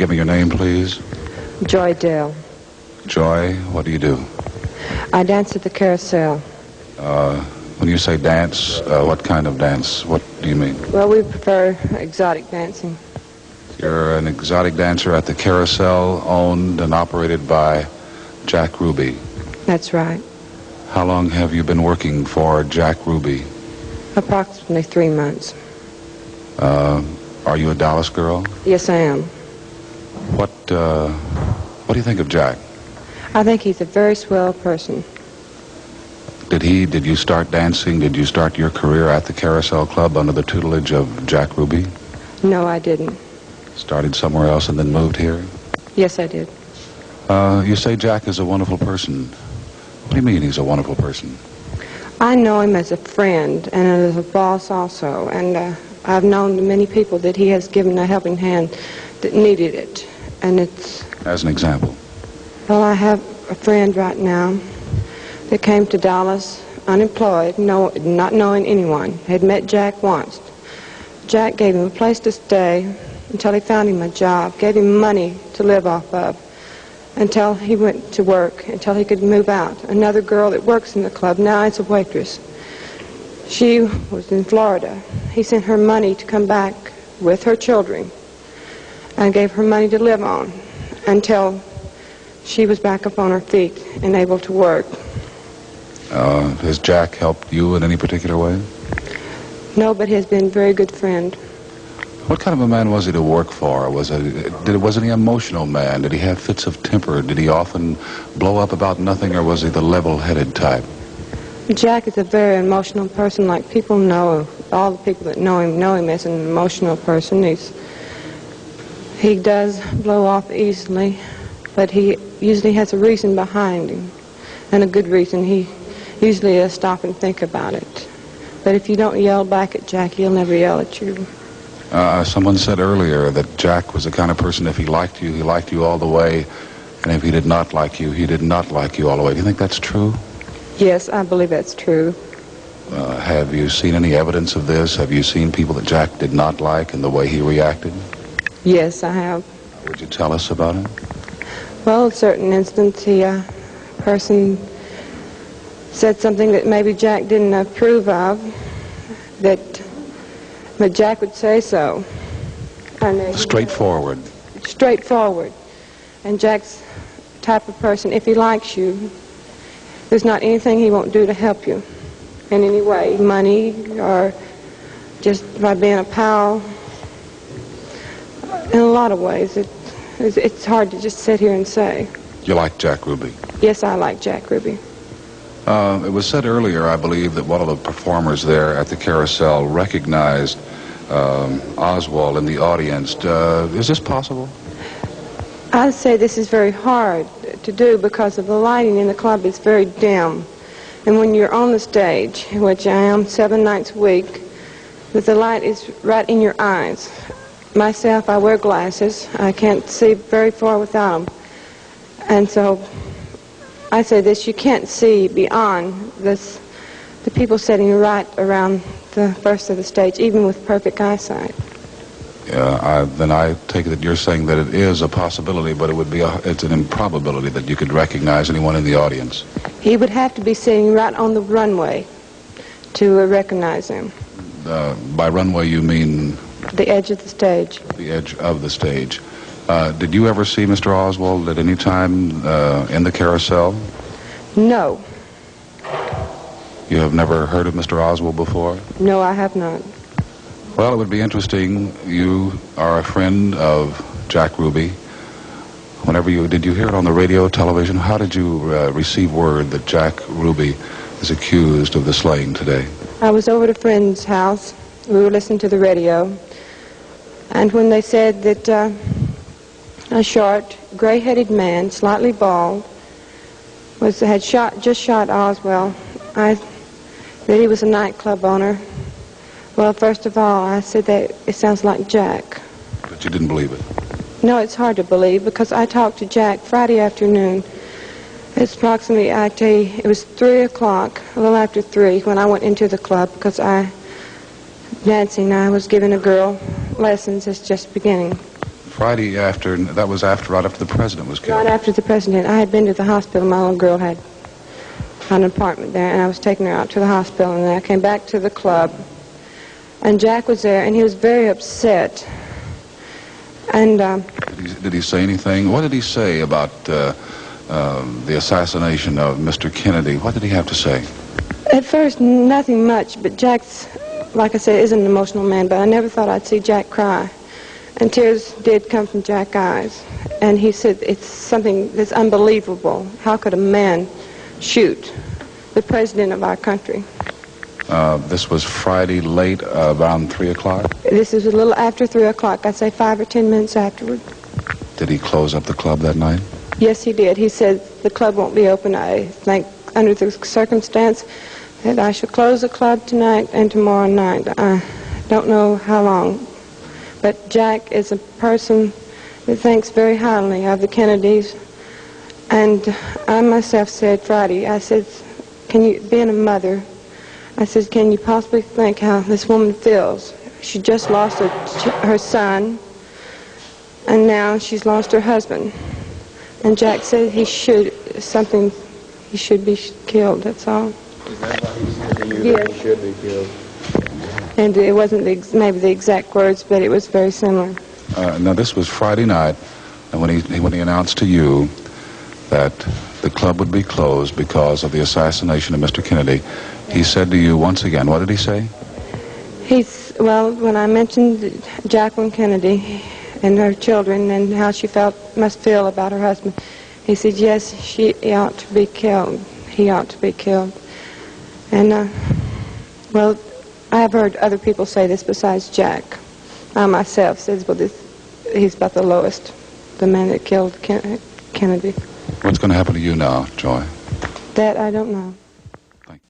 give me your name, please? Joy Dale. Joy, what do you do? I dance at the Carousel. When you say dance, what kind of dance? What do you mean? Well, we prefer exotic dancing. You're an exotic dancer at the Carousel, owned and operated by Jack Ruby. That's right. How long have you been working for Jack Ruby? Approximately 3 months. Are you a Dallas girl? Yes, I am. What do you think of Jack? I think he's a very swell person. Did you start dancing? Did you start your career at the Carousel Club under the tutelage of Jack Ruby? No, I didn't. Started somewhere else and then moved here? Yes, I did. You say Jack is a wonderful person. What do you mean he's a wonderful person? I know him as a friend and as a boss also, and I've known many people that he has given a helping hand that needed it, and it's... As an example? Well, I have a friend right now that came to Dallas unemployed, not knowing anyone, had met Jack once. Jack gave him a place to stay until he found him a job, gave him money to live off of, until he went to work, until he could move out. Another girl that works in the club now is a waitress. She was in Florida. He sent her money to come back with her children and gave her money to live on until she was back up on her feet and able to work. Has Jack helped you in any particular way? No, but he has been a very good friend. What kind of a man was he to work for? Was he an emotional man? Did he have fits of temper? Did he often blow up about nothing, or was he the level-headed type? Jack is a very emotional person, like people know. All the people that know him as an emotional person. He does blow off easily, but he usually has a reason behind him, and a good reason. He usually will stop and think about it. But if you don't yell back at Jack, he'll never yell at you. Someone said earlier that Jack was the kind of person, if he liked you all the way, and if he did not like you, he did not like you all the way. Do you think that's true? Yes, I believe that's true. Have you seen any evidence of this? Have you seen people that Jack did not like and the way he reacted? Yes, I have. Would you tell us about it? Well, in certain instance, a person said something that maybe Jack didn't approve of, but Jack would say so. And Straightforward. Straightforward. And Jack's the type of person, if he likes you, there's not anything he won't do to help you in any way, money or just by being a pal. In a lot of ways, it's hard to just sit here and say. You like Jack Ruby? Yes, I like Jack Ruby. It was said earlier, I believe, that one of the performers there at the Carousel recognized Oswald in the audience. Is this possible? I'd say this is very hard to do because of the lighting in the club is very dim. And when you're on the stage, which I am 7 nights a week, that the light is right in your eyes. Myself, I wear glasses. I can't see very far without them. And so I say this, you can't see beyond this, the people sitting right around the first of the stage, even with perfect eyesight. Then I take it that you're saying that it is a possibility, but it's an improbability that you could recognize anyone in the audience. He would have to be sitting right on the runway to recognize him. By runway, you mean? The edge of the stage. The edge of the stage. Did you ever see Mr. Oswald at any time in the Carousel? No. You have never heard of Mr. Oswald before? No, I have not. Well, it would be interesting. You are a friend of Jack Ruby. Did you hear it on the radio, television? How did you receive word that Jack Ruby is accused of the slaying today? I was over at a friend's house. We were listening to the radio. And when they said that a short, gray-headed man, slightly bald, had just shot Oswald, that he was a nightclub owner. Well, first of all, I said that it sounds like Jack. But you didn't believe it? No, it's hard to believe because I talked to Jack Friday afternoon. It's approximately, I tell you, it was 3 o'clock, a little after 3, when I went into the club because I was giving a girl lessons. It's just beginning. Friday after, that was right after the president was killed. Right after the president. I had been to the hospital. My little girl had an apartment there, and I was taking her out to the hospital, and then I came back to the club, and Jack was there, and he was very upset. And did he say anything? What did he say about the assassination of Mr. Kennedy? What did he have to say? At first, nothing much, but Jack's, like I said, is an emotional man, but I never thought I'd see Jack cry. And tears did come from Jack's eyes. And he said, it's something that's unbelievable. How could a man shoot the president of our country? This was Friday late, around 3 o'clock? This is a little after 3 o'clock. I'd say 5 or 10 minutes afterward. Did he close up the club that night? Yes, he did. He said the club won't be open. I think under the circumstance that I should close the club tonight and tomorrow night. I don't know how long. But Jack is a person that thinks very highly of the Kennedys. And I myself said Friday, I said, can you, being a mother, I said, can you possibly think how this woman feels? She just lost her son, and now she's lost her husband. And Jack said he should be killed, that's all. Is that why he said to you that he should be killed? And it wasn't maybe the exact words, but it was very similar. Now, this was Friday night, and when he announced to you that the club would be closed because of the assassination of Mr. Kennedy, he said to you once again, what did he say? Well, when I mentioned Jacqueline Kennedy and her children and how she must feel about her husband, he said, yes, he ought to be killed. He ought to be killed. And, well, I have heard other people say this besides Jack. I myself says, well, he's about the lowest, the man that killed Kennedy. What's going to happen to you now, Joy? That I don't know.